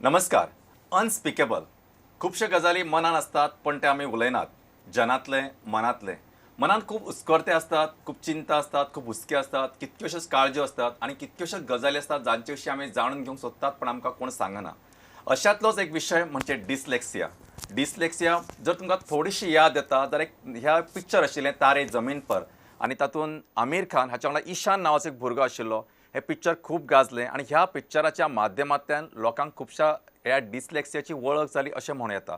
नमस्कार. अनस्पीकेबल खूपशे गजाली मनान असतात पण ते आमी उलयनात. जनातले मनातले मनात खूप उस्कर्ते असतात, खूप चिंता असतात, खूप हुस्के असतात, कितक्योश्योच काळज्यो असतात आणि कितक्योश्योच गजाली असतात जांचे विशीं आमी जाणून घेवंक सोदतात पण आमकां कोण सांगना. अशातलोच एक विशय म्हणजे डिस्लेक्सिया. डिस्लेक्सिया जर तुमकां थोडीशी याद येता जाल्यार एक ह्या पिक्चर आशिल्लें तारे जमीन पर आनी तातूंत आमीर खान हाच्या वांगडा ईशान नांवाचो एक भुरगो आशिल्लो. हे पिक्चर खूब गाजलें आणि ह्या पिक्चराच्या माध्यमांतल्यान लोकांक खुबशा ह्या डिस्लेक्सियाची वळख जाली अशें म्हणूं येता.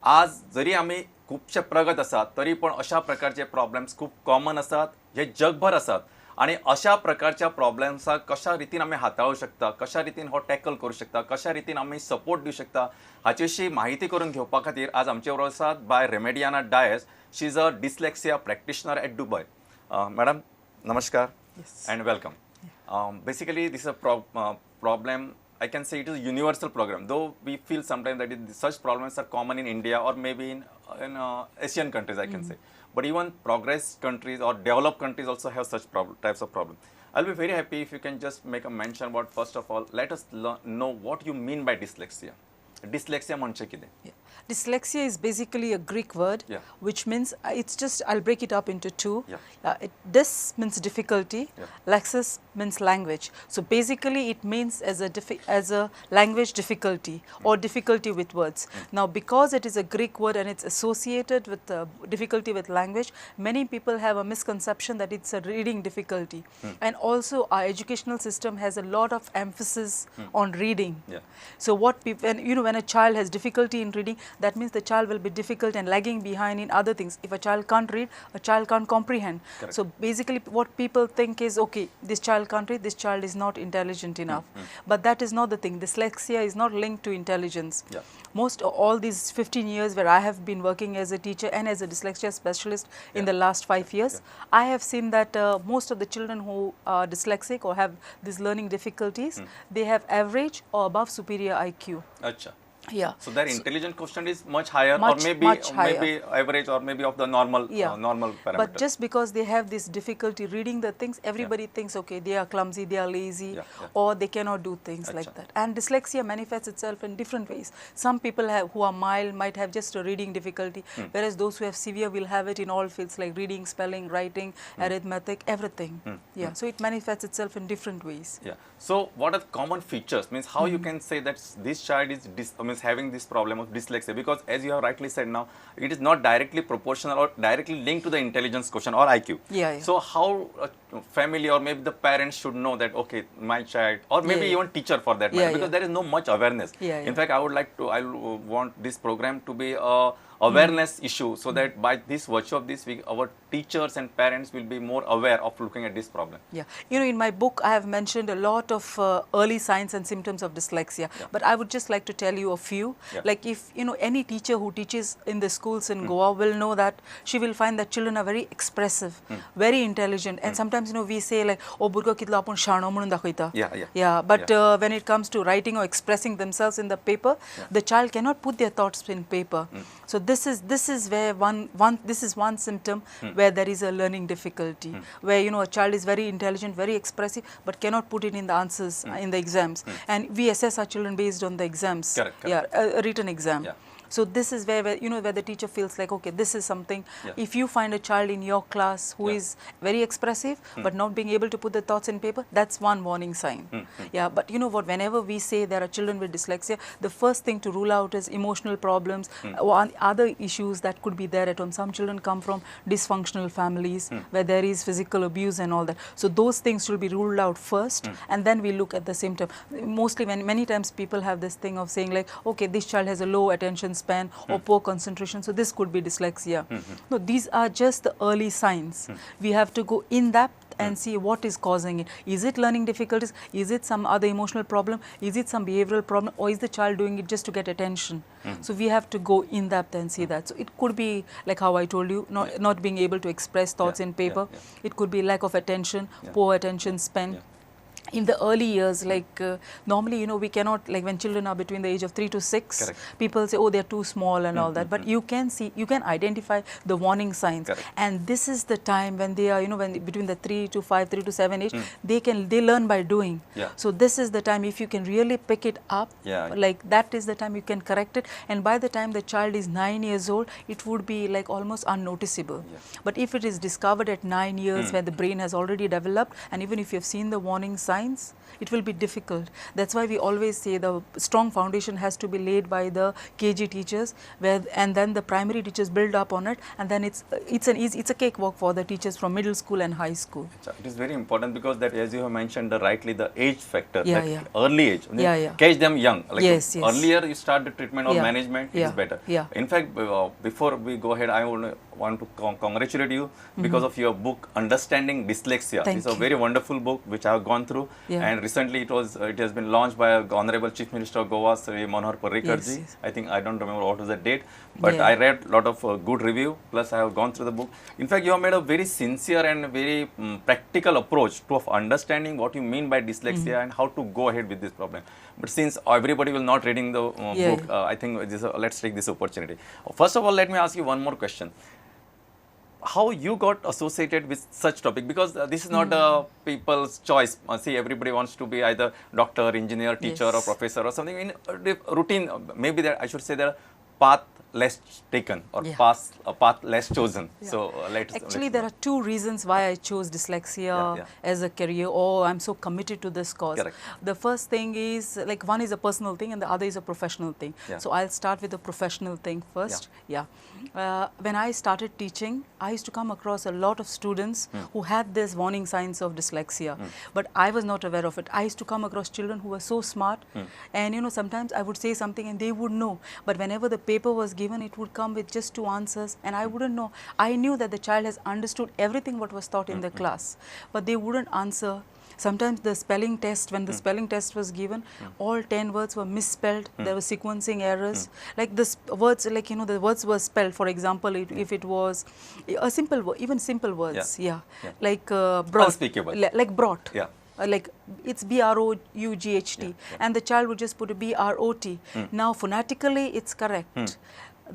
आज जरी आमी खुबशे प्रगत आसात तरी पण अशा प्रकारचे प्रॉब्लेम्स खूब कॉमन आसात, जे जगभर आसात आणि अशा प्रकारच्या प्रॉब्लेम्साक कशा रितीन आमी हाताळूं शकता, कशा रितीन हो टॅकल करूं शकता, कशा रितीन आमी सपोर्ट दिवं शकता हाचे विशीं माहिती करून घेवपा खातीर आज आमचे बरोबर आसात बाय Remediana Dias. She is a dyslexia practitioner at Dubai. Madam नमस्कार and welcome. Basically, this is a problem. I can say it is a universal program, though we feel sometimes that such problems are common in India or maybe in Asian countries, I can say. But even progressed countries or developed countries also have such types of problems. I'll be very happy if you can just make a mention about, first of all, let us know what you mean by dyslexia. Dyslexia म्हणजे कितें? Dyslexia is basically a Greek word, which means it's just, I'll break it up into two. Dys means difficulty, lexis means language. So basically it means as a language difficulty or difficulty with words. Now because it is a Greek word and it's associated with difficulty with language, many people have a misconception that it's a reading difficulty. And also our educational system has a lot of emphasis on reading. So what people, when a child has difficulty in reading, that means the child will be difficult and lagging behind in other things. If a child can't read, a child can't comprehend. Correct. So basically what people think is, okay, this child can't read, this child is not intelligent enough. But that is not the thing. Dyslexia is not linked to intelligence. Most of all these 15 years where I have been working as a teacher and as a dyslexia specialist in the last 5 years, I have seen that most of the children who are dyslexic or have these learning difficulties, they have average or above superior IQ. Acha. So their intelligence quotient is much higher, or maybe average, or maybe of the normal normal parameter. But just because they have this difficulty reading the things, everybody thinks, okay, they are clumsy, they are lazy, or they cannot do things like that. And dyslexia manifests itself in different ways. Some people who are mild might have just a reading difficulty, whereas those who have severe will have it in all fields like reading, spelling, writing, arithmetic, everything. So it manifests itself in different ways. So what are the common features? Means how you can say that this child is having this problem of dyslexia, because as you have rightly said now, it is not directly proportional or directly linked to the intelligence quotient or IQ. So how a family or maybe the parents should know that, okay, my child, or maybe even teacher for that matter, because there is no much awareness. In fact, I want this program to be a awareness issue, so that by this virtue of this, our teachers and parents will be more aware of looking at this problem. In my book I have mentioned a lot of early signs and symptoms of dyslexia, but I would just like to tell you a few. Like if any teacher who teaches in the schools in Goa will know that she will find that children are very expressive, very intelligent, and sometimes we say like, oh burgo kitla apun shano म्हणून दाखयता. But when it comes to writing or expressing themselves in the paper, the child cannot put their thoughts in paper. So this is where one symptom where there is a learning difficulty, where a child is very intelligent, very expressive, but cannot put it in the answers in the exams, and we assess our children based on the exams. A written exam. So this is where where the teacher feels like, okay, this is something. If you find a child in your class who is very expressive but not being able to put the thoughts in paper, that's one warning sign. But you know what, whenever we say there are children with dyslexia, the first thing to rule out is emotional problems or other issues that could be there at home. Some children come from dysfunctional families where there is physical abuse and all that. So those things should be ruled out first, and then we look at the symptom. Mostly many times people have this thing of saying like, okay, this child has a low attention span or poor concentration, so this could be dyslexia. No, these are just the early signs. We have to go in depth and see what is causing it. Is it learning difficulties? Is it some other emotional problem? Is it some behavioral problem? Or is the child doing it just to get attention? So we have to go in depth and see that. So it could be like how I told you, not being able to express thoughts in paper. It could be lack of attention, poor attention span. in the early years, like normally, you know, we cannot, like when children are between the age of 3 to 6, Correct. people say, oh, they're too small and all that. But you can see, you can identify the warning signs. Correct. And this is the time when they are, you know, when between the 3 to 5, 3 to 7 age, they learn by doing. Yeah. So this is the time, if you can really pick it up, Yeah. like that is the time you can correct it. And by the time the child is 9 years old, it would be like almost unnoticeable. Yeah. But if it is discovered at 9 years, where the brain has already developed, and even if you have seen the warning signs, it will be difficult. That's why we always say the strong foundation has to be laid by the KG teachers, and then the primary teachers build up on it, and then it's a cakewalk for the teachers from middle school and high school. It is very important because that, as you have mentioned, rightly, the age factor, Yeah, that yeah. early age, Yeah. catch them young. Like Yes, yes. earlier you start the treatment or Yeah. management, Yeah. is better. Yeah. In fact, before we go ahead, I would want to congratulate you because of your book, Understanding Dyslexia. Thank It's a you. very wonderful book which I have gone through, Yeah. and recently it has been launched by Honorable Chief Minister of Goa, Sri Manohar Parrikar ji. Yes. I think, I don't remember what was the date, but Yeah. I read a lot of good review, plus I have gone through the book. In fact, you have made a very sincere and very practical approach to of understanding what you mean by dyslexia and how to go ahead with this problem. But since everybody will not reading the Yeah, book, I think let's take this opportunity. First of all, let me ask you one more question. How you got associated with such topic? Because this is not people's choice. See, everybody wants to be either doctor, engineer, teacher, or Yes. professor or something. In routine, maybe that I should say there are path less taken or Yeah. path less chosen. So Actually, there are two reasons why I chose dyslexia Yeah. as a career, or I'm so committed to this cause. Correct. The first thing is, like, one is a personal thing and the other is a professional thing. Yeah. So I'll start with the professional thing first. Yeah. When I started teaching, I used to come across a lot of students who had this warning signs of dyslexia, but I was not aware of it. I used to come across children who were so smart, and you know, sometimes I would say something and they would know, but whenever the paper was given, it would come with just 2 answers, and I wouldn't know. I knew that the child has understood everything what was taught in the class, but they wouldn't answer. Sometimes the spelling test, when the spelling test was given, all 10 words were misspelled. There were sequencing errors. Like this words, like, you know, the words were spelled. For example, if it was a simple word, even simple words, Yeah. like brought, Unspeakable. like brought. Yeah. Like it's BROUGHT, and the child would just put a BROT. Now phonetically it's correct.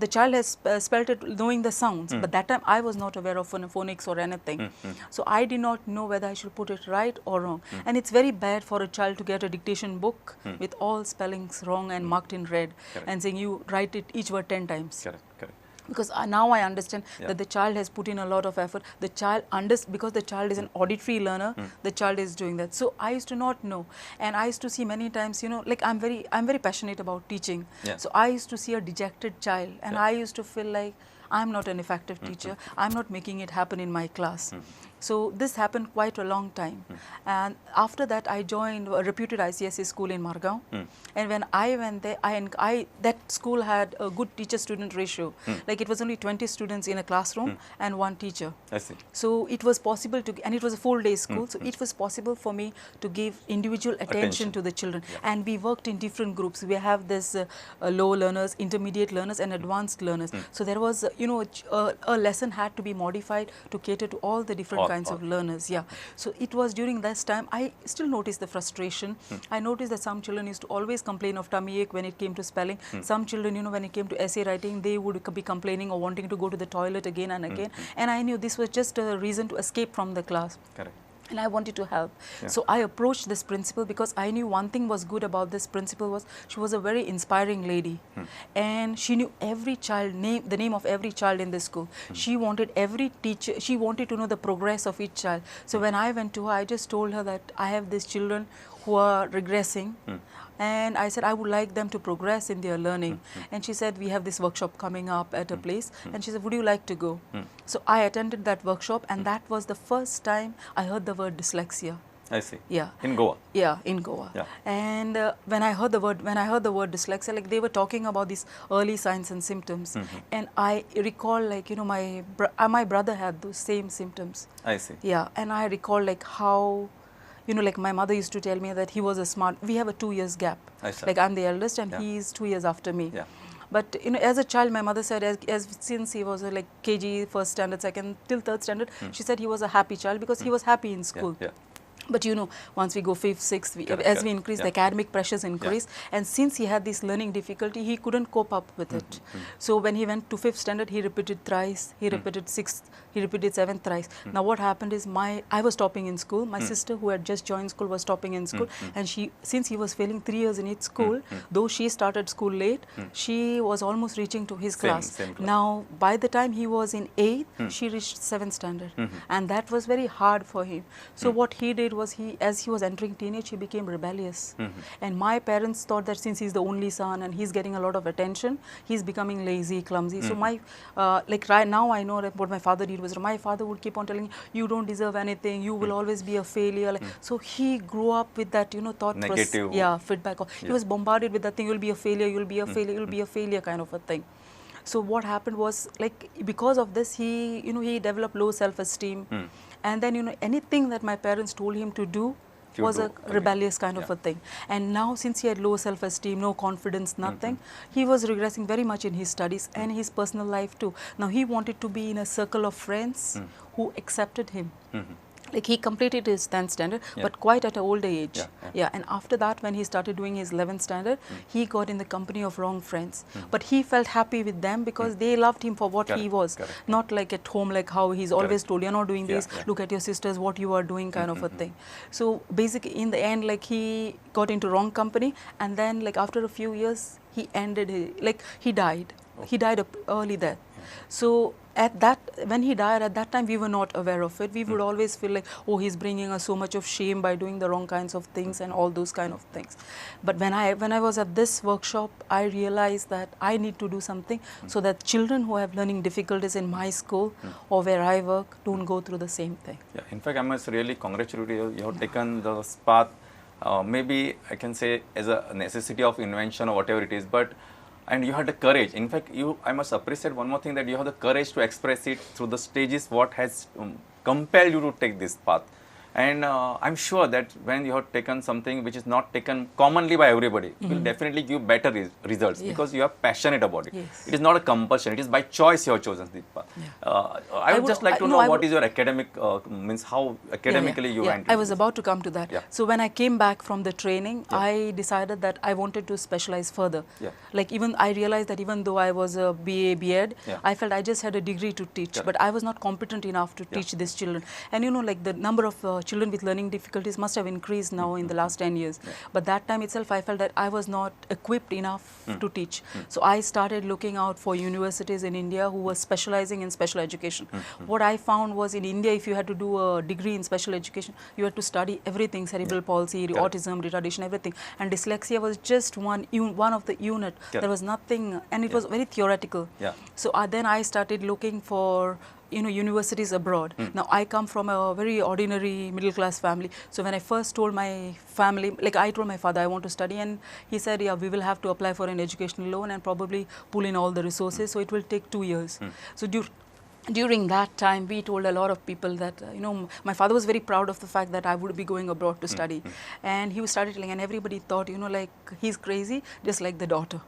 The child has spelt it knowing the sounds, but that time I was not aware of phonics or anything. So I did not know whether I should put it right or wrong. And it's very bad for a child to get a dictation book with all spellings wrong and marked in red, and saying you write it each word 10 times. Correct. Because now I understand that the child has put in a lot of effort. The child because the child is an auditory learner, the child is doing that. So I used to not know, and I used to see many times, you know, like I'm very passionate about teaching. Yeah. So I used to see a dejected child, and I used to feel like I'm not an effective teacher. I'm not making it happen in my class. So this happened quite a long time. And after that, I joined a reputed ICSE school in Margao. And when I went there, that school had a good teacher-student ratio. Like it was only 20 students in a classroom and 1 teacher. I see. So it was possible to, and it was a full-day school, so it was possible for me to give individual attention to the children. And we worked in different groups. We have this low learners, intermediate learners, and advanced learners. So there was, you know, a lesson had to be modified to cater to all the different kinds of learners. Yeah. So it was during this time, I still noticed the frustration. I noticed that some children used to always complain of tummy ache when it came to spelling. Some children, you know, when it came to essay writing, they would be complaining or wanting to go to the toilet again and again. And I knew this was just a reason to escape from the class. Correct. And I wanted to help. So I approached this principal because I knew one thing was good about this principal was she was a very inspiring lady. And she knew every child, the name of every child in this school. She wanted every teacher, she wanted to know the progress of each child. So when I went to her, I just told her that I have these children who are regressing. And I said, I would like them to progress in their learning. And she said, we have this workshop coming up at a place. And she said, would you like to go? So I attended that workshop, and that was the first time I heard the word dyslexia. I see. Yeah. In Goa. Yeah, in Goa. Yeah. And when I heard the word dyslexia, like they were talking about these early signs and symptoms, and I recall, like, you know, my brother had those same symptoms. I see. Yeah, and I recall like how, you know, like my mother used to tell me that he was a smart. We have a 2 years gap. I see. Like I'm the eldest, and Yeah. he's 2 years after me. Yeah. But you know, as a child, my mother said, since he was like KG, first standard, second till third standard, she said he was a happy child because he was happy in school. Yeah. But you know, once we go fifth, sixth, Correct, as we correct. increase, Yeah. the academic pressures increase. And since he had this learning difficulty, he couldn't cope up with it. So when he went to fifth standard, he repeated thrice, he repeated sixth, he repeated seventh thrice. Now what happened is I was topping in school. My sister, who had just joined school, was topping in school. And since he was failing 3 years in each school, though she started school late, she was almost reaching to his class. Same class. Now, by the time he was in 8th, she reached 7th standard. And that was very hard for him. So what he did was, as he was entering teenage, he became rebellious. And my parents thought that since he's the only son and he's getting a lot of attention, he's becoming lazy, clumsy. So like right now I know that what my father did was, my father would keep on telling, you don't deserve anything, you will always be a failure. Like, so he grew up with that, you know, thought Negative. feedback. He was bombarded with that thing, you'll be a failure, you'll be a failure, you'll be a failure kind of a thing. So what happened was, like, because of this, he, you know, he developed low self-esteem. And then, you know, anything that my parents told him to do was a rebellious kind of a thing. And now, since he had low self-esteem, no confidence, nothing, he was regressing very much in his studies and his personal life too. Now, he wanted to be in a circle of friends who accepted him. Like, he completed his 10th standard, but quite at an older age. And after that, when he started doing his 11th standard, he got in the company of wrong friends. But he felt happy with them because they loved him for what he was. Not like at home, like how he's always told, you're not doing this, look at your sisters, what you are doing, kind of a thing. So basically, in the end, like, he got into wrong company, and then, like, after a few years, he ended his, like, he died. He died early death. So when he died, at that time, we were not aware of it. We would always feel like, oh, he's bringing us so much of shame by doing the wrong kinds of things and all those kind of things. But when I was at this workshop, I realized that I need to do something so that children who have learning difficulties in my school or where I work don't go through the same thing. Yeah, in fact, I must really congratulate you. You have taken this path, maybe I can say as a necessity of invention or whatever it is, but and you had the courage. In fact, I must appreciate one more thing, that you have the courage to express it through the stages, what has compelled you to take this path. And I'm sure that when you have taken something which is not taken commonly by everybody, it will definitely give better results because you are passionate about it. It is not a compulsion, it is by choice you have chosen this path. I would just like to know what is your academic, means how academically you went. I was about to come to that. So when I came back from the training, I decided that I wanted to specialize further. Like, even I realized that even though I was a BA, B.Ed, I felt I just had a degree to teach, but I was not competent enough to teach these children. And you know, like, the number of children with learning difficulties must have increased now in the last 10 years. But that time itself, I felt that I was not equipped enough to teach. So I started looking out for universities in India who were specializing in special education. What I found was, in India, if you had to do a degree in special education, you had to study everything, cerebral palsy, autism, retardation, everything. And dyslexia was just one of the unit. There was nothing, and it was very theoretical. So then I started looking for, you know, universities abroad. Now, I come from a very ordinary middle class family. So when I first told my family, like, I told my father I want to study, and he said, yeah, we will have to apply for an educational loan and probably pull in all the resources. So it will take 2 years. So during that time, we told a lot of people that, you know, my father was very proud of the fact that I would be going abroad to study. And he started telling, and everybody thought, you know, like, he's crazy, just like the daughter.